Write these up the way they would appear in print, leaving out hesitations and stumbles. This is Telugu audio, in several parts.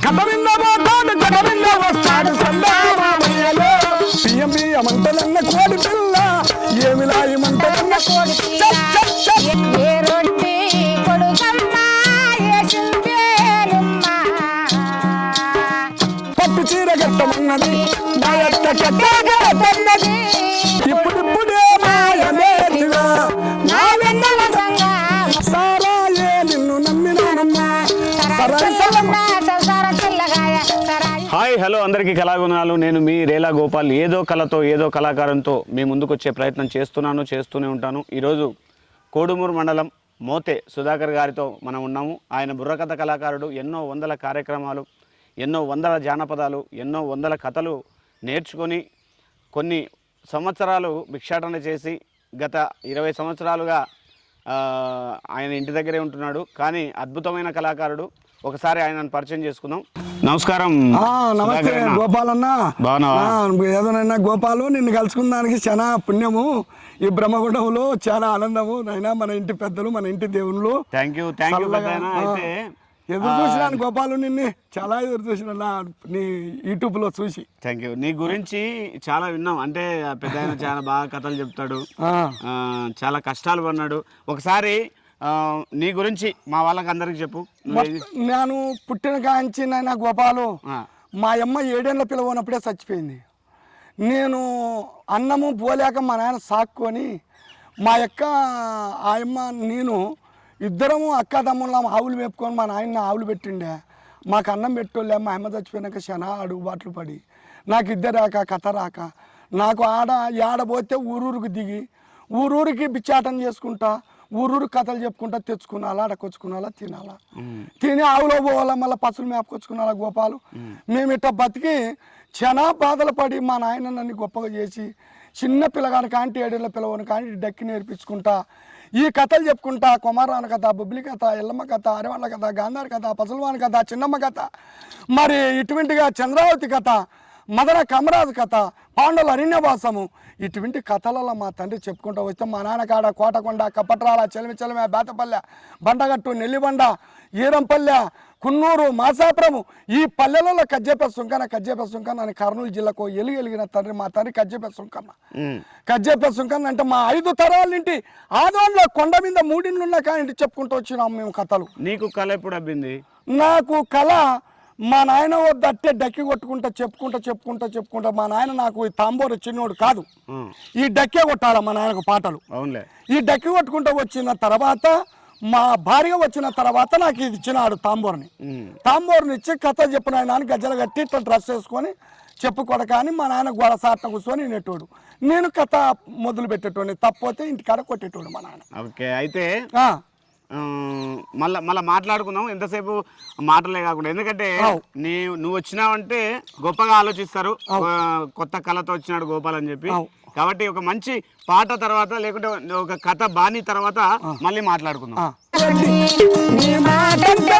కథ విన్న పోతాడు కథ విన్న వస్తాడు సందామామయ్యలో బియ్యం బియ్యం అంటలన్న కోడి పిల్ల ఏమిలా ఏమంటలన్న కోడి పట్టు చీర గట్టమన్నది మాయత్త కట్టన్నది ఇప్పుడిప్పుడే మాయలేదుగా నా వెన్నెల సారాయే నిన్ను నమ్మినానమ్మా హాయ్ హలో అందరికీ కళాగుణాలు. నేను మీ రేలా గోపాల్. ఏదో కళతో ఏదో కళాకారంతో మీ ముందుకు వచ్చే ప్రయత్నం చేస్తూనే ఉంటాను. ఈరోజు కోడుమూరు మండలం మోతే సుధాకర్ గారితో మనం ఉన్నాము. ఆయన బుర్రకథ కళాకారుడు. ఎన్నో వందల కార్యక్రమాలు, ఎన్నో వందల జానపదాలు, ఎన్నో వందల కథలు నేర్చుకొని కొన్ని సంవత్సరాలు భిక్షాటన చేసి గత 20 సంవత్సరాలుగా ఆయన ఇంటి దగ్గరే ఉంటున్నాడు. కానీ అద్భుతమైన కళాకారుడు. ఒకసారి ఆయనను పరిచయం చేసుకుందాం. నమస్కారం. నమస్తే గోపాలన్న. బాగున్నావా? ఏదోనైనా గోపాలు, నిన్ను కలుసుకున్నానికి చాలా పుణ్యము. ఈ బ్రహ్మగుండంలో చాలా ఆనందము. నైనా మన ఇంటి పెద్దలు, మన ఇంటి దేవుళ్ళు. Thank you. అయితే ఎదురు చూసినాను గోపాలు, నిన్ను చాలా ఎదురు చూసిన నీ యూట్యూబ్లో చూసి. Thank you. నీ గురించి చాలా విన్నాం. అంటే పెద్ద ఆయన చాలా బాగా కథలు చెప్తాడు, చాలా కష్టాలు పడినాడు. ఒకసారి నీ గురించి మా వాళ్ళకి అందరికి చెప్పు. నేను పుట్టిన కాంచి నాయన గోపాలు, మా అమ్మ 7 ఏళ్ళ పిల్ల ఉన్నప్పుడే చచ్చిపోయింది. నేను అన్నము పోలేక మా నాయన సాక్కొని మా యొక్క ఆయమ్మ నేను ఇద్దరము అక్క తమ్ముళ్ళం ఆవులు మేపుకొని మా నాయన ఆవులు పెట్టిండే. మాకు అన్నం పెట్టోళ్ళే. మా అమ్మ చచ్చిపోయినాక చాలా అడుగుబాట్లు పడి నాకు ఇద్దరు రాక కథ రాక నాకు ఆడపోతే ఊరూరికి దిగి ఊరూరికి బిచ్చాటం చేసుకుంటా, ఊరూరు కథలు చెప్పుకుంటా, తెచ్చుకున్నాలా, అడకొచ్చుకున్నాలా, తినాలా, తిని ఆవులో పోవాలా, మళ్ళీ పసులు మేపుకొచ్చుకున్నాలా. గోపాలు మేము ఇట్లా బతికి చాలా బాధలు పడి మా నాయన నన్ను గొప్పగా చేసి చిన్న పిల్లగాని కాంటి 7 ఏళ్ళ పిల్లవాని కాంటి డక్కి నేర్పించుకుంటా ఈ కథలు చెప్పుకుంటా. కుమారాన కథ, బొబ్బిలి కథ, ఎల్లమ్మ కథ, అరవాళ్ళ కథ, గాంధారి కథ, పసల్వాని కథ, చిన్నమ్మ కథ, మరి ఇటువంటిగా చంద్రావతి కథ, మదన కమరాజు కథ, పాండవుల అరణ్యవాసము, ఇటువంటి కథలలో మా తండ్రి చెప్పుకుంటూ వస్తే మా నాన్నకాడ కోటకొండ, కప్పట్రాల, చెలిమి బేతపల్లె, బండగట్టు, నెల్లిబండ, ఈరంపల్లె, కున్నూరు, మాసాపురము, ఈ పల్లెలలో కజ్జేపే సుంకన్న అని కర్నూలు జిల్లాకు ఎలిగిన తండ్రి మా తండ్రి కజ్జేపే సుంకన్న అంటే మా 5 తరాల నుండి ఆదోన్లో కొండ మీద 3 ఇండ్లు ఉన్న కానీ చెప్పుకుంటూ వచ్చినాం మేము కథలు. నీకు కళ ఎప్పుడు అబ్బింది? నాకు కళ మా నాయన దట్టే డక్కి కొట్టుకుంటా చెప్పుకుంటా మా నాయన నాకు ఈ తాంబూరు చిన్నోడు కాదు, ఈ డక్కే కొట్టాల మా నాయనకు పాటలు. ఈ డక్కి కొట్టుకుంటూ వచ్చిన తర్వాత మా భార్య వచ్చిన తర్వాత నాకు ఇది ఇచ్చినాడు తాంబూరుని ఇచ్చి కథ చెప్పిన ఆయన గజ్జలు కట్టి ఇట్లా డ్రెస్ వేసుకొని చెప్పుకోవడం. కానీ మా నాయన గోడ సాట్న కూర్చొని వినేటోడు, నేను కథ మొదలు పెట్టేటోడిని. తప్పితే ఇంటికాడ కొట్టేటోడు మా నాయన. ఓకే. అయితే మళ్ళా మాట్లాడుకుందాం. ఎంతసేపు మాటలే కాకుండా, ఎందుకంటే నువ్వు వచ్చినావంటే గొప్పగా ఆలోచిస్తారు, కొత్త కళతో వచ్చినాడు గోపాల్ అని చెప్పి. కాబట్టి ఒక మంచి పాట తర్వాత లేకుంటే ఒక కథ బాణి తర్వాత మళ్ళీ మాట్లాడుకుందాం. మాటంటే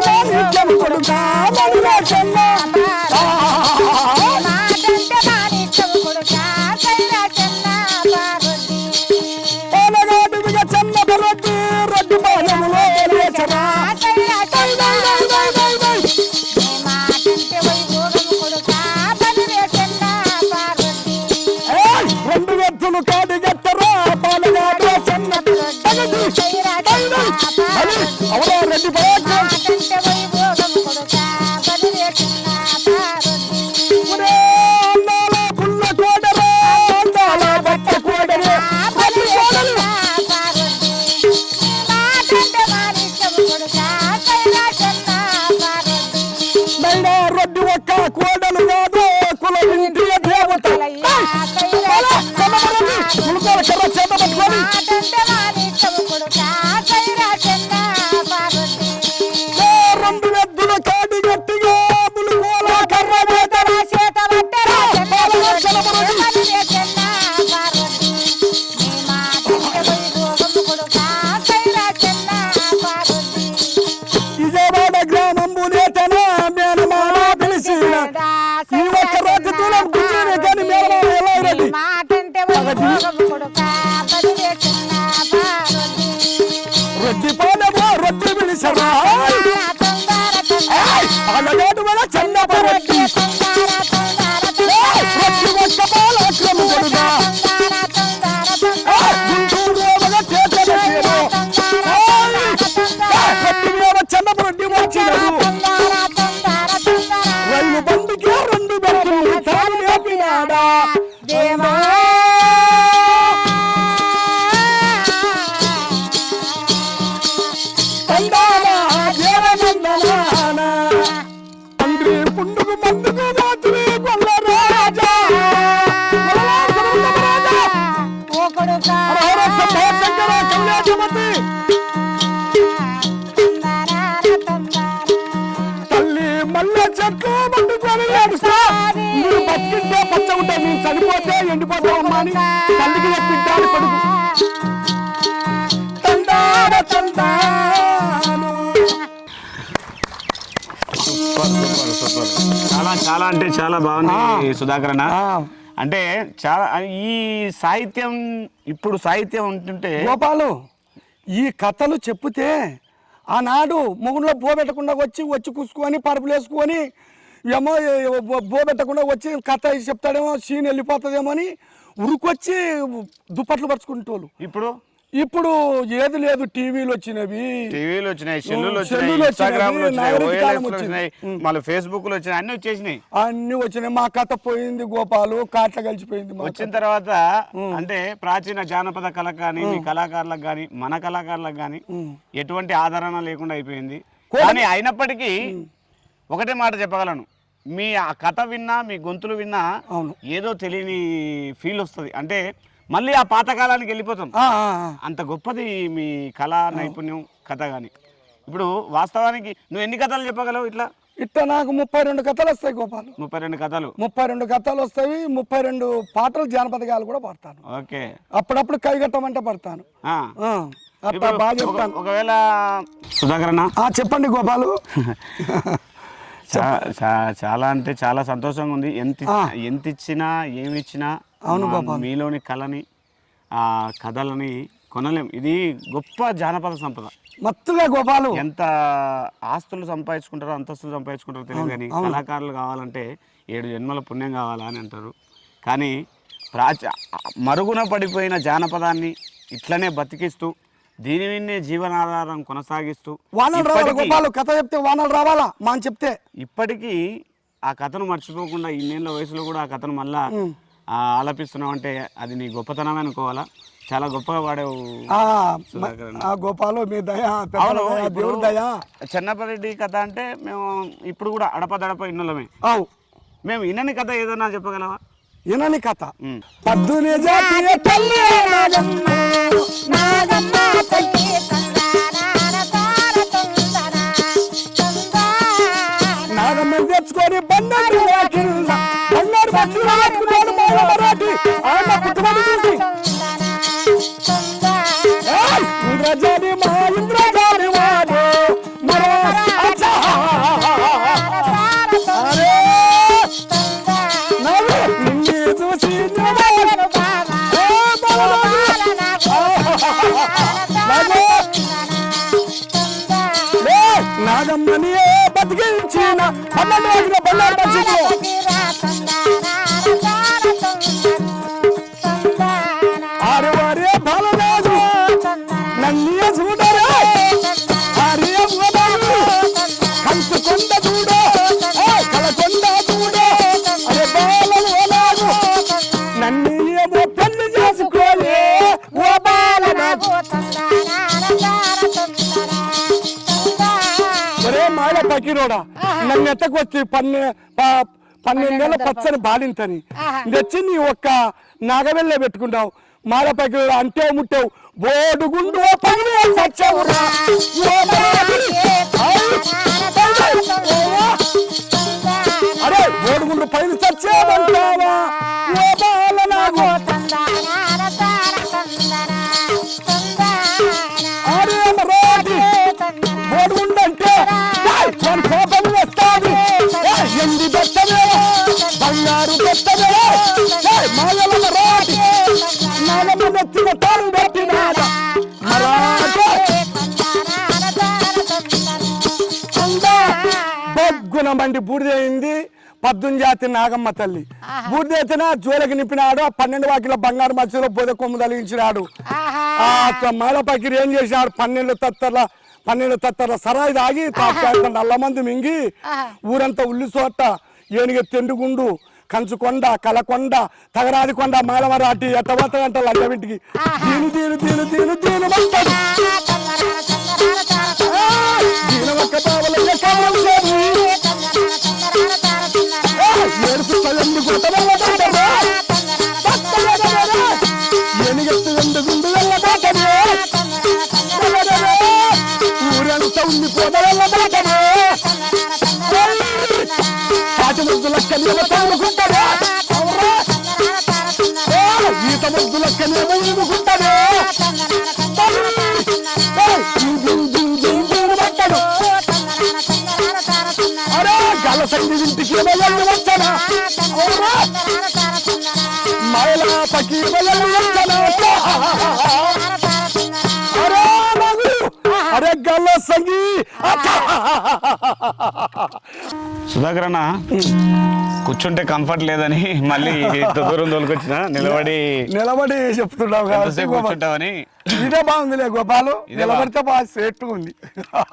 చెన్నపరెడ్డి రొట్టి వక్కపాల క్రమగుడుగా గుంటూరు రోమగా చేతన చేరు రొట్టి మీద చెన్నపరెడ్డి వచ్చినడు రైలు బండికి రెండు బెట్టులు తాను నేర్పినాడా దేవా తండ్రి పుండుకు మందుకు రాత్రి కొల్ల రాజా తల్లి మల్లె చెట్లు పట్టుకొని ఏడుస్తా మీరు బతికిస్తే పచ్చ ఉంటాయి నేను చనిపోతే ఎండిపోతావమ్మా అని తల్లికి చెప్పింటాను కొడుకు తందాడ తందాను చాలా చాలా అంటే చాలా బాగుంది సుధాకర్ అన్న. అంటే చాలా ఈ సాహిత్యం ఇప్పుడు సాహిత్యం ఉంటుంటే గోపాలు ఈ కథలు చెప్తే ఆనాడు మొగుడులో బోబెట్టకుండా వచ్చి కూసుకొని పరుపులు వేసుకొని ఏమో బోబెట్టకుండా వచ్చి కథ చెప్తాడేమో సీన్ వెళ్ళిపోతుందేమో అని ఉరుకొచ్చి దుప్పట్లు పరుచుకుంటోళ్ళు. ఇప్పుడు ఏది లేదు టీవీలు వచ్చినవి సెల్లులు వచ్చినాయి ఇన్స్టాగ్రామ్ వచ్చినాయి మళ్ళీ ఫేస్బుక్ లో వచ్చినాయి అన్ని వచ్చినాయి మా కథ పోయింది గోపాలు కాట్ల కలిసిపోయింది వచ్చిన తర్వాత అంటే ప్రాచీన జానపద కళకు కానీ మీ కళాకారులకు కానీ మన కళాకారులకు కానీ ఎటువంటి ఆదరణ లేకుండా అయిపోయింది. కానీ అయినప్పటికీ ఒకటే మాట చెప్పగలను, మీ ఆ కథ విన్నా మీ గొంతులు విన్నా ఏదో తెలియని ఫీల్ వస్తుంది. అంటే మళ్ళీ ఆ పాతకాలానికి వెళ్ళిపోతాం. అంత గొప్పది మీ కళా నైపుణ్యం కథ. కానీ ఇప్పుడు వాస్తవానికి నువ్వు ఎన్ని కథలు చెప్పగలవు? ఇట్లా నాకు 32 కథలు వస్తాయి గోపాలు. 32 కథలు వస్తాయి. 32 పాటలు జానపద గాలు కూడా పాడతాను. ఓకే. అప్పుడప్పుడు కైగట్టమంటే పడతాను. బాగా చెప్తాను. ఒకవేళ సుధాకర్ అన్న చెప్పండి గోపాలు. చాలా అంటే చాలా సంతోషంగా ఉంది. ఎంత ఇచ్చినా ఏమి ఇచ్చినా మీలోని కళని ఆ కథలని కొనలేం. ఇది గొప్ప జానపద సంపద. మత్తుగా గోపాలు ఎంత ఆస్తులు సంపాదించుకుంటారో అంతస్తులు సంపాదించుకుంటారో తెలియదు, కానీ కళాకారులు కావాలంటే 7 జన్మల పుణ్యం కావాలా అని అంటారు. కానీ మరుగున పడిపోయిన జానపదాన్ని ఇట్లనే బతికిస్తూ దీని విన్నే జీవనాధారం కొనసాగిస్తూ గోపాలు కథ చెప్తే వానలు రావాలా మా అని చెప్తే ఇప్పటికీ ఆ కథను మర్చిపోకుండా ఇన్నేళ్ళ వయసులో కూడా ఆ కథను మళ్ళా ఆలపిస్తున్నావు అంటే అది నీ గొప్పతనమే అనుకోవాలా. చాలా గొప్పగా పాడావు గోపాలు. మీ దయ, దేవుడి దయ. చెన్నపరెడ్డి కథ అంటే మేము ఇప్పుడు కూడా అడపదడప ఇన్నోళ్ళమే. మేము ఇన్నని కథ ఏదన్నా చెప్పగలవా? ఇన్నని కథ నాగమ్మ తెచ్చుకొని బంగారు మరాఠీ ఇంద్రజాని మా ఇంద్రజాని వాడు చూసి నాగమ్మని బతికించిన 12 రోజుల బంగారు మధ్యలో ఆరువారే బాలరాజు నన్ను చూడరా కంచు కొండ చూడ కలకొండ చూడ అరే బాలరాజు నన్ను ఏమో పెళ్లి చేసుకోలే ఓ బాలరాజు. ఒరే మాడ పకిరోడా నన్ను ఎత్తకొచ్చి 12 నెలల పచ్చని బాలింతని తెచ్చి నీ ఒక్క నాగవెల్లే పెట్టుకుంటావు. మాలపైకి అంటే ముట్టావు బోడుగుండు సచ్చవురా అరే బోడుగుండు పైన సచ్చేమంటావా అరే బోడుగుండు అంటే కోపం వస్తాది. ఎండి పెట్టమే బంగారు పెట్టమే మాయల రాటి నెత్తిన తాను పెట్టినాడ బొగ్గున బండి బూడిదైంది 18 జాతి నాగమ్మ తల్లి బూడిదైతేనే జోలకి నింపినాడు 12 వాకిల బంగారు మధ్యలో బోధ కొమ్ము తలిగించినాడు మేళ పకిరి ఏం చేసినాడు 12 తత్తర్ల సరాయి తాగి నల్ల మందు మింగి ఊరంతా ఉల్లి చోట ఏనుగ తెండుగుండు కంచుకొండ కలకొండ తగరాది కొండ మేళమరాటి ఎట్టవత గంట లండవింటికి దీను దీను దీను దీను దీను దీనమక్క బావలయ్య కాలం చేరు ఏనుగెత్తు రెండు గుండు వెళ్ళబాటనే ఊరంతా ఉండిపోత వెళ్ళబాటనే పాటి ముద్దులక్కనేమో తగులుకుంటాడే ఈత ముద్దులక్కనేమో ఈదుకుంటాడే అరే గల సంధి ఇంటికి వెళ్ళి వచ్చానా మైలా పకి వెళ్ళి వచ్చానా అరే అరే గల్ల సంగి సుధాకర్ అన్న కూర్చుంటే కంఫర్ట్ లేదని మళ్ళీ ఇంత దూరం తోలుకొచ్చిన నిలబడి చెప్తున్నావు కూర్చుంటావని ఇదే బాగుందిలే గోపాలు నిలబడితే బాగా సేట్ ఉంది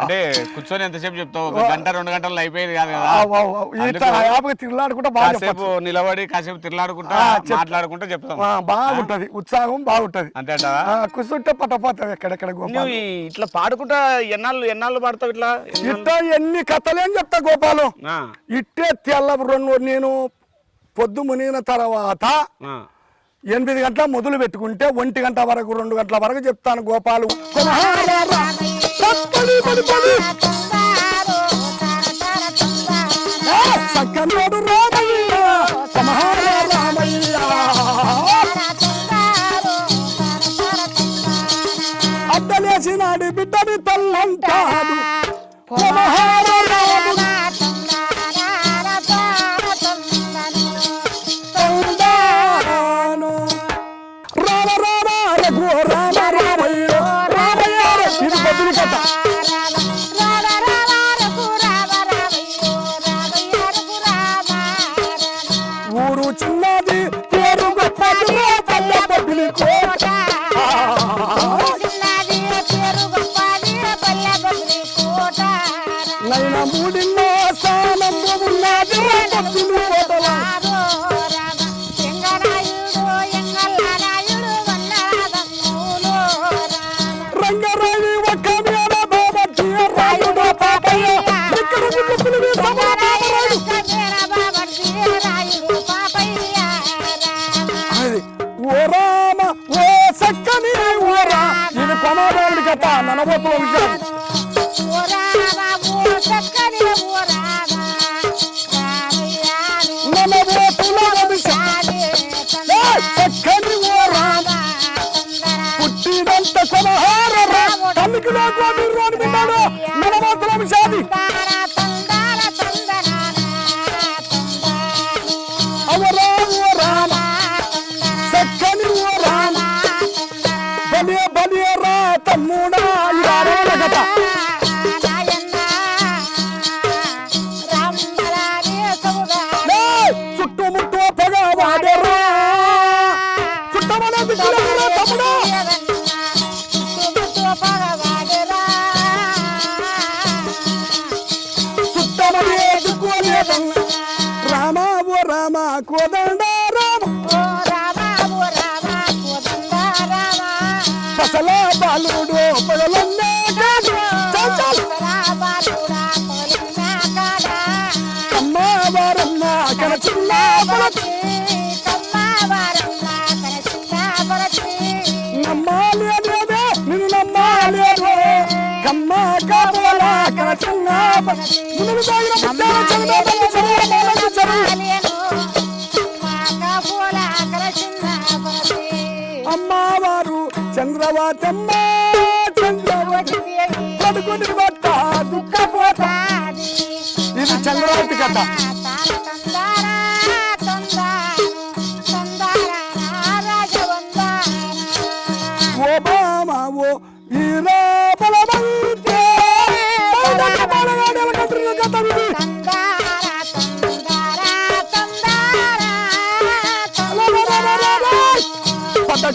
అంటే కూర్చొని ఎంతసేపు చెప్తావు 1 గంట 2 గంటలు అయిపోయేది కాదు కదా తిరలాడుకుంటా బాగా కాసేపు నిలబడి కాసేపు తిరలాడుకుంటా మాట్లాడుకుంటా చెప్తాం బాగుంటది ఉత్సాహం బాగుంటది అంతేటా కూర్చుంటే పట్టపోతావు ఎక్కడెక్కడ గోపాలు ఇట్లా పాడుకుంటా ఎన్నాళ్ళు పాడతావు ఇట్లా ఎన్ని కథలేం చెప్తా గోపాలు ఇట్టే తెల్ల నేను పొద్దు మునిగిన తర్వాత 8 గంటల మొదలు పెట్టుకుంటే 1 గంట వరకు 2 గంటల వరకు చెప్తాను గోపాలు చక్కనోడు రామయ్య రామయ్య అడ్డలేసినాడు బిడ్డని తల్లంటాడు ఊరు చిన్నది పేరు గొప్పది పల్లె బొబ్బిలి కోట నైనా మూడిల్లో స్థానం ఉన్నది బొబ్బిలి కోటలా రంగరాయి ఒక్క మీద బాబట్టి రాయుడు పాపయ్య ఓ రామ ఓ సక్కని ఊరా ఇది కొనరావుడి కథ ననబోతుల విషయం చక్కని ఊరా పుట్టినంత కొనహార తల్లికి నాకు మీరు అనుకున్నాడు ననబోతుల విషయాన్ని అవరా ఓ రామ చక్కని ఓ రామ బలియ బలియ రా తమ్ముడా కథ చుట్టుముట్టు పొగ వాడరా చుట్టమనేది తమ్ముడు చుట్టమని రామ ఓ రామ కోదండ పసల బాలుడు పగలన్నే కమ్మవారమ్మ కనచిన్న నమ్మాలి అనేదే నిన్ను నమ్మాలి అనే కమ్మ కాబోల కనచిన్న అమ్మవారు చంద్రవతమ్మ చంద్రవతి పడుకుని బట్ట దుఃఖపోతా ఇది చంద్రవతి కథ ఓ బామా ఓ వీరా బలవంతే కథ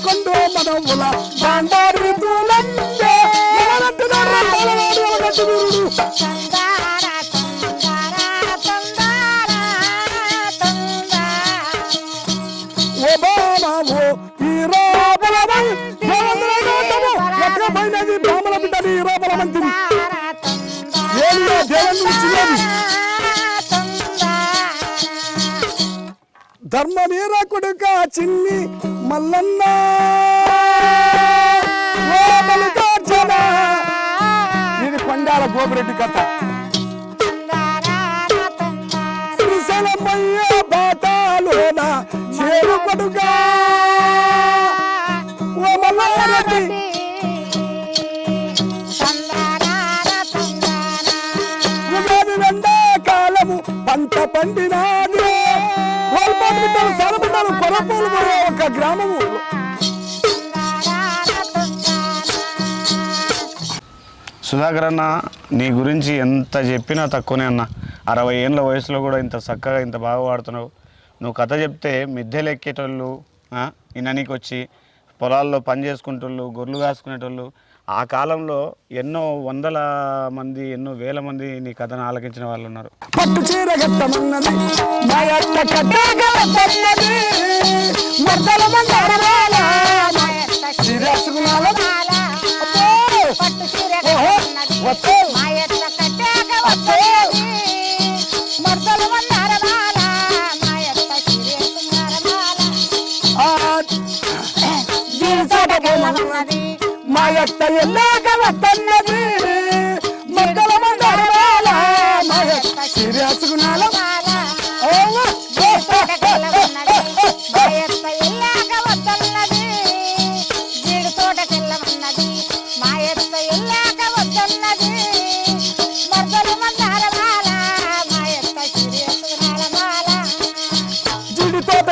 కొండు మనవుల బాండారు తూలందే బ్రాహ్మణ బిడ్డని రూపల మంత్రి ధర్మవీర కొడుక చిన్ని మల్లన్న ఇది కొండాల గోపిరెడ్డి కథ శ్రీశైలమయ్య బాటాలోన చేరు కొడుక ఓ మల్లారెడ్డి కాలము పంట పండినాది సరబిడ్డలు కొరపూలు ఒక గ్రామము. సుధాకర్ అన్న, నీ గురించి ఎంత చెప్పినా తక్కువనే అన్న. 60 ఏళ్ళ వయసులో కూడా ఇంత చక్కగా ఇంత బాగా వాడుతున్నావు. నువ్వు కథ చెప్తే మిద్దెలు ఎక్కేటోళ్ళు, ఇన్ననికి వచ్చి పొలాల్లో పని చేసుకుంటోళ్ళు, గొర్రెలు కాసుకునేటోళ్ళు, ఆ కాలంలో ఎన్నో వందల మంది, ఎన్నో వేల మంది నీ కథను ఆలకించిన వాళ్ళు ఉన్నారు. పట్టు చీర గట్టమన్నది మా యొక్క కట్టగలన్నది మద్దల మందరమాల శిరస్సునాల పట్టు చీర గట్టమన్నది మా యొక్క కట్టగలన్నది మద్దల మందరమాల మా యొక్క శిరస్సునాల జీవితమన్నది మా యొక్క ఎల్లగలన్నది మద్దల మందరమాల మా యొక్క శిరస్సునాల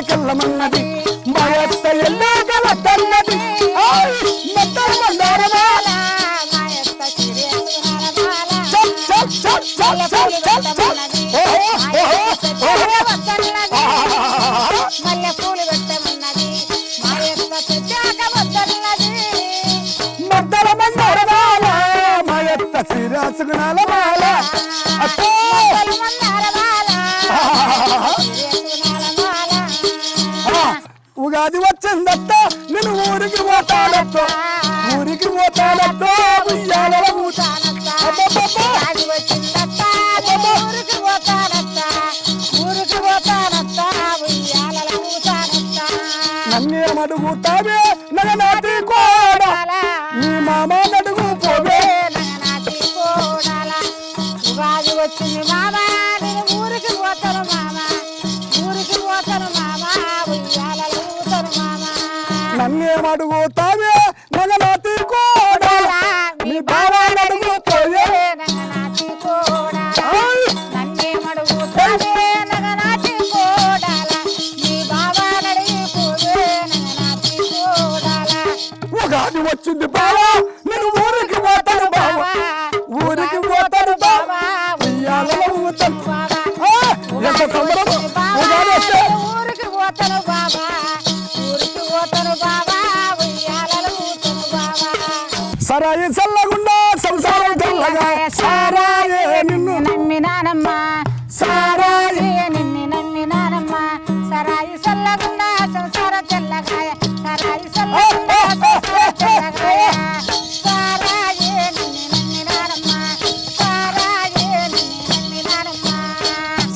కెల్లమన్నది మా యొక్క ఎల్లగలన్నది మద్దల మందరమాల మా యొక్క శిరస్సునాల మల్లె పూలు పెట్టమన్నది మా యొక్క చెట్టాక వద్దన్నది మద్దల మందరమాల మా యొక్క శిరస్సునాల మాల ఉగాది వచ్చిందత్త నేను ఊరికి పోతానత్తో ఊరికి పోతానత్తో ఉయ్యాల నన్నే అడుగుతావే నగనాటి కోడ నీ మామ నడుగు పోవే ఉగాది వచ్చింది మామ నేను ఊరికి పోతాను మామ ఊరికి పోతాను మామ ఉయ్యాలలో ఊతాను మామ నన్నేమడుగుతావే నగనాటి కోడ నీ బావ నడుగు పోవే నగనాటి కోడ నన్నేమడుగుతావే నగనాటి కోడల నీ బావ నడుగు పోవే నగనాటి కోడల ఉగాది వచ్చింది బావ నేను ఊరికి పోతాను బావ ఊరికి పోతాను బావ ఉయ్యాలలో ఊతాను ఎంత సంబరం ఉగాది వస్తే ఊరికి పోతాను బాబా ఊరికి పోతాను బాబా ఉయ్యాలలో ఊతాను బాబా సరాయి చల్లగుండా సంసారం తెల్లగా సారాయే నిన్ను నమ్మినానమ్మ సారాయే నిన్ను నమ్మినానమ్మ సరాయి చల్లగుండా సంసారం తెల్లగా సరాయి చల్లగుండా సంసారం తెల్లగా సారాయే నిన్ను నమ్మినానమ్మ సారాయే నిన్ను నమ్మినానమ్మ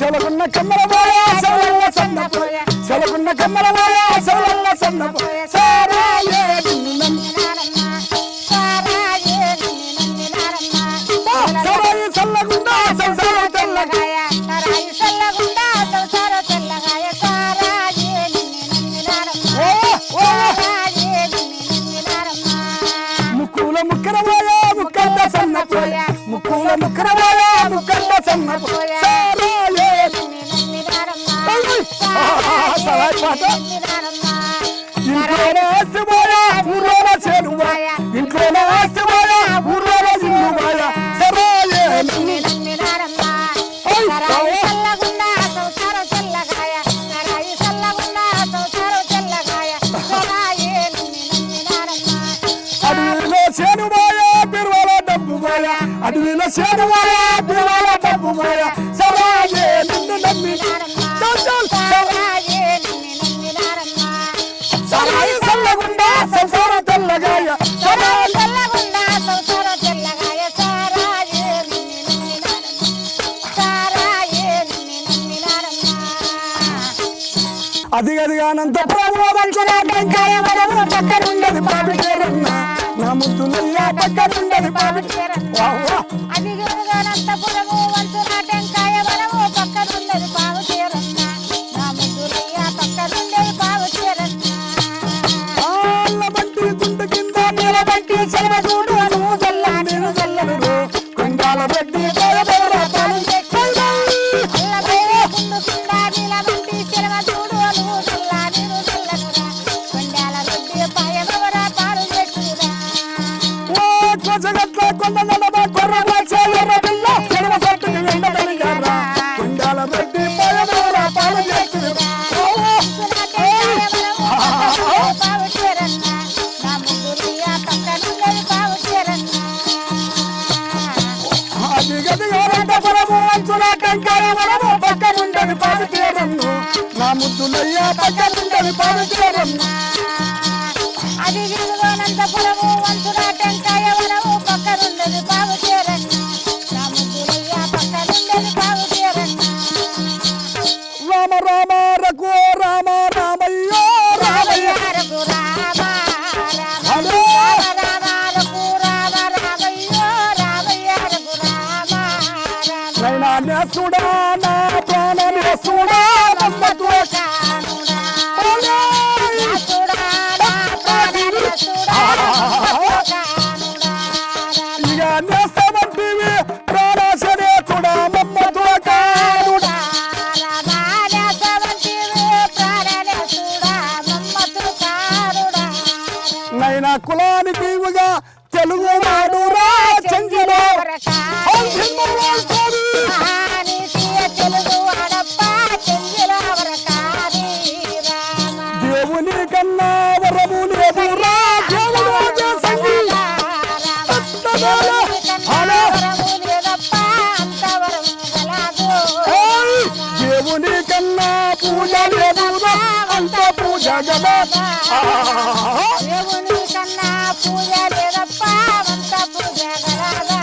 చెలగున్న కమ్మలమోయ చెలల్ల సన్నపోయ చెలగున్న కమ్మలమోయ చెలల్ల సన్నపోయ సారాయే నిన్ను నమ్మినానమ్మ సారాయే నిన్ను నమ్మినానమ్మ సరాయి చల్లగుండా సంసారం తెల్లగాయ సరాయి చల్లగుండా సంసారం తెల్లగాయ సారాయే నిన్ను నమ్మినానమ్మ సారాయే నిన్ను నమ్మినానమ్మ ముక్కుల ముక్కరమోయ ముక్కల్ల సన్నపోయ ముక్కుల ముక్కరమోయ ముక్కల్ల సన్నపోయ సారాయే ఇంట్లోనే ఆస్తిపోయా ఊర్లోనే చేరువాయ ఇంట్లోనే ఆస్తిపోయా ఊర్లోనే జిన్నువాయ సరాయే సరాయి చల్లగుండా సంసారం తెల్లగాయ సరాయి చల్లగుండా సంసారం తెల్లగాయ సరాయే చేరువాయ దివాల డబ్బు మాయ సరాయే నిన్ను నమ్మి సరాయి సల్లగుండా సంసార తెల్లగాయ అదిగదిగానంత ప్రమోదంకాయ మనము పక్కనుండది పాపిటేరన్న నా ముద్దులయ్యా పక్కనుండది పాపిటేరన్న అదిగదిగానంతపురము వంచున టెంకాయ మనము పక్కనుండది పావుచేరన్న నా ముద్దులయ్యా పక్కనుండది పావుచేరన్న బట్టి గుంట కింద నీల బట్టి సెలవ చూడు అను జల్ల నేను జల్లడు కొండాల బట్టి జగట్ల కొండ నడమ కొర్రగా చేయర పిల్ల చెడవ పట్టుకు ఎండబడియారా కొండాల బట్టి పయమవరా పాలు చేస్తురా పక్కనుండని పాలు తీరన్ను నా ముద్దులయ్యా పక్కనుండని పాలు తీరన్ను అది నంతపురము వంచున టెంకాయ వరము పక్కనుండది పావు చేరన్న నా ముద్దులయ్యా పక్కనుండది పావు చేరన్న రామ రామ రఘు రామ రామయ్యో రామయ్య రఘు రామ రామ రామ రఘు రామ రామయ్యో రామయ్య రఘు రామ నైనా నేసుడా నా ప్రాణ నేసుడా నమ్మతో ఇక నేస్తమంటివి ప్రాణాశనే కూడా మమ్మతో కానుడా నైనా కులానికి ఇవుగా తెలుగు నాడురా చెంగిలో దేవుని కన్నా వరము లేవురా దేవుని కన్నా పూజ లేవురా అంత పూజ గదా దేవుని కన్నా పూజ లేదప్ప అంత పూజ గలదా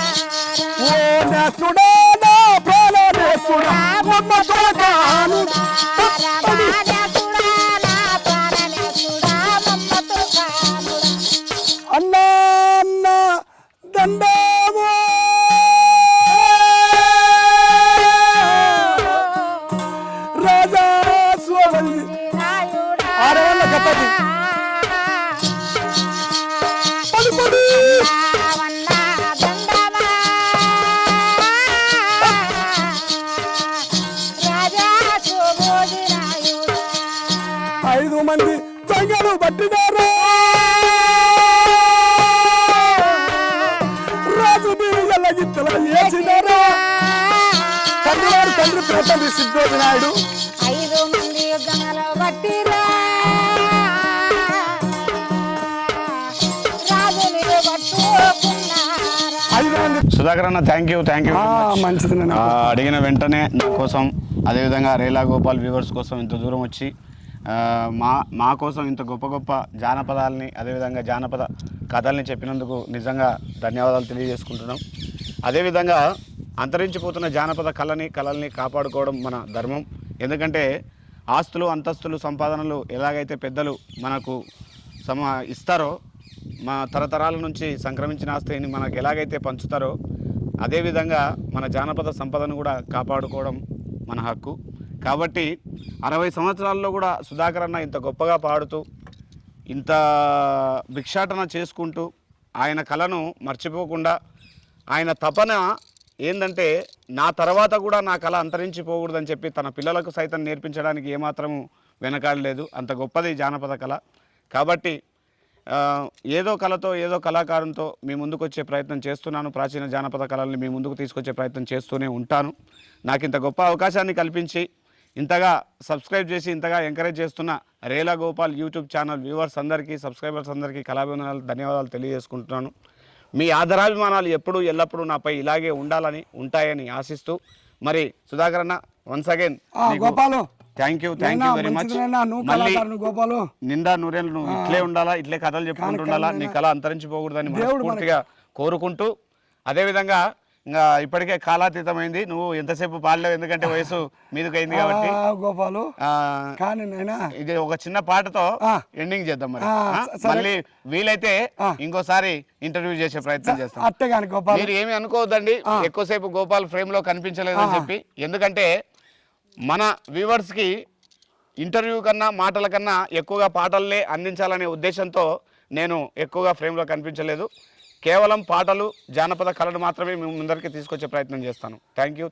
ఓ నేసుడా నా ప్రాణ నేసుడా మమ్మతో కానుడా అన్నా అన్న దండము రాజా స్వామి ఆడవాళ్ళ కప్పది పది పది ఐదు మంది దొంగలు పట్టినారు రాజు బియ్యలగిత్తల వేసినారు తండ్రివారు తండ్రి ప్రతండ్రి సిద్ధోజి నాయుడు 5 మంది దొంగలు పట్టిరా రాజుని పట్టుకున్నారా 5 మంది సుధాకర్ అన్న థ్యాంక్ యూ మంచిది అడిగిన వెంటనే నా కోసం అదేవిధంగా రేలా గోపాల్ వ్యూవర్స్ కోసం ఇంత దూరం వచ్చి మా కోసం ఇంత గొప్ప గొప్ప జానపదాలని అదేవిధంగా జానపద కథల్ని చెప్పినందుకు నిజంగా ధన్యవాదాలు తెలియజేసుకుంటున్నాం. అదేవిధంగా అంతరించిపోతున్న జానపద కళల్ని కాపాడుకోవడం మన ధర్మం. ఎందుకంటే ఆస్తులు అంతస్తులు సంపాదనలు ఎలాగైతే పెద్దలు మనకు ఇస్తారో మా తరతరాల నుంచి సంక్రమించిన ఆస్తిని మనకు ఎలాగైతే పంచుతారో అదేవిధంగా మన జానపద సంపదను కూడా కాపాడుకోవడం మన హక్కు. కాబట్టి 60 సంవత్సరాల్లో కూడా సుధాకర్ అన్న ఇంత గొప్పగా పాడుతూ ఇంత భిక్షాటన చేసుకుంటూ ఆయన కళను మర్చిపోకుండా ఆయన తపన ఏంటంటే నా తర్వాత కూడా నా కళ అంతరించిపోకూడదని చెప్పి తన పిల్లలకు సైతం నేర్పించడానికి ఏమాత్రము వెనకాడలేదు. అంత గొప్పది జానపద కళ. కాబట్టి ఏదో కళతో ఏదో కళాకారంతో మీ ముందుకు వచ్చే ప్రయత్నం చేస్తున్నాను. ప్రాచీన జానపద కళల్ని మీ ముందుకు తీసుకొచ్చే ప్రయత్నం చేస్తూనే ఉంటాను. నాకు ఇంత గొప్ప అవకాశాన్ని కల్పించి ఇంతగా సబ్స్క్రైబ్ చేసి ఇంతగా ఎంకరేజ్ చేస్తున్న Rela Gopal YouTube channel viewers అందరికీ సబ్స్క్రైబర్స్ అందరికీ కళాభివందనాలు ధన్యవాదాలు తెలియజేసుకుంటున్నాను. మీ ఆదరాభిమానాలు ఎప్పుడు ఎల్లప్పుడూ నాపై ఇలాగే ఉంటాయని ఆశిస్తూ మరి సుధాకర్ అన్న once again Gopalu thank you very much. మళ్ళీ గోపాలు నిండా నూరేళ్ళు నువ్వు ఇట్లే ఉండాలా, ఇట్లే కథలు చెప్పుకుంటూ ఉండాలా, నీ కళ అంతరించిపోకూడదని మనస్ఫూర్తిగా కోరుకుంటూ, అదేవిధంగా ఇంకా ఇప్పటికే కాలాతీతమైంది, నువ్వు ఎంతసేపు పాడలేవు ఎందుకంటే వయసు మీదకి అయింది కాబట్టి. గోపాలు కానీ ఇది ఒక చిన్న పాటతో ఎండింగ్ చేద్దాం మరి. మళ్ళీ వీలైతే ఇంకోసారి ఇంటర్వ్యూ చేసే ప్రయత్నం చేస్తాం. అట్టే కానీ గోపాల్ మీరు ఏమి అనుకోవద్దండి ఎక్కువసేపు గోపాల్ ఫ్రేమ్ లో కనిపించలేదని చెప్పి, ఎందుకంటే మన వ్యూవర్స్ కి ఇంటర్వ్యూ కన్నా మాటల కన్నా ఎక్కువగా పాటలనే అందించాలనే ఉద్దేశంతో నేను ఎక్కువగా ఫ్రేమ్లో కనిపించలేదు. కేవలం పాటలు జానపద కళను మాత్రమే మీ ముందరికి తీసుకొచ్చే ప్రయత్నం చేస్తాను. Thank you.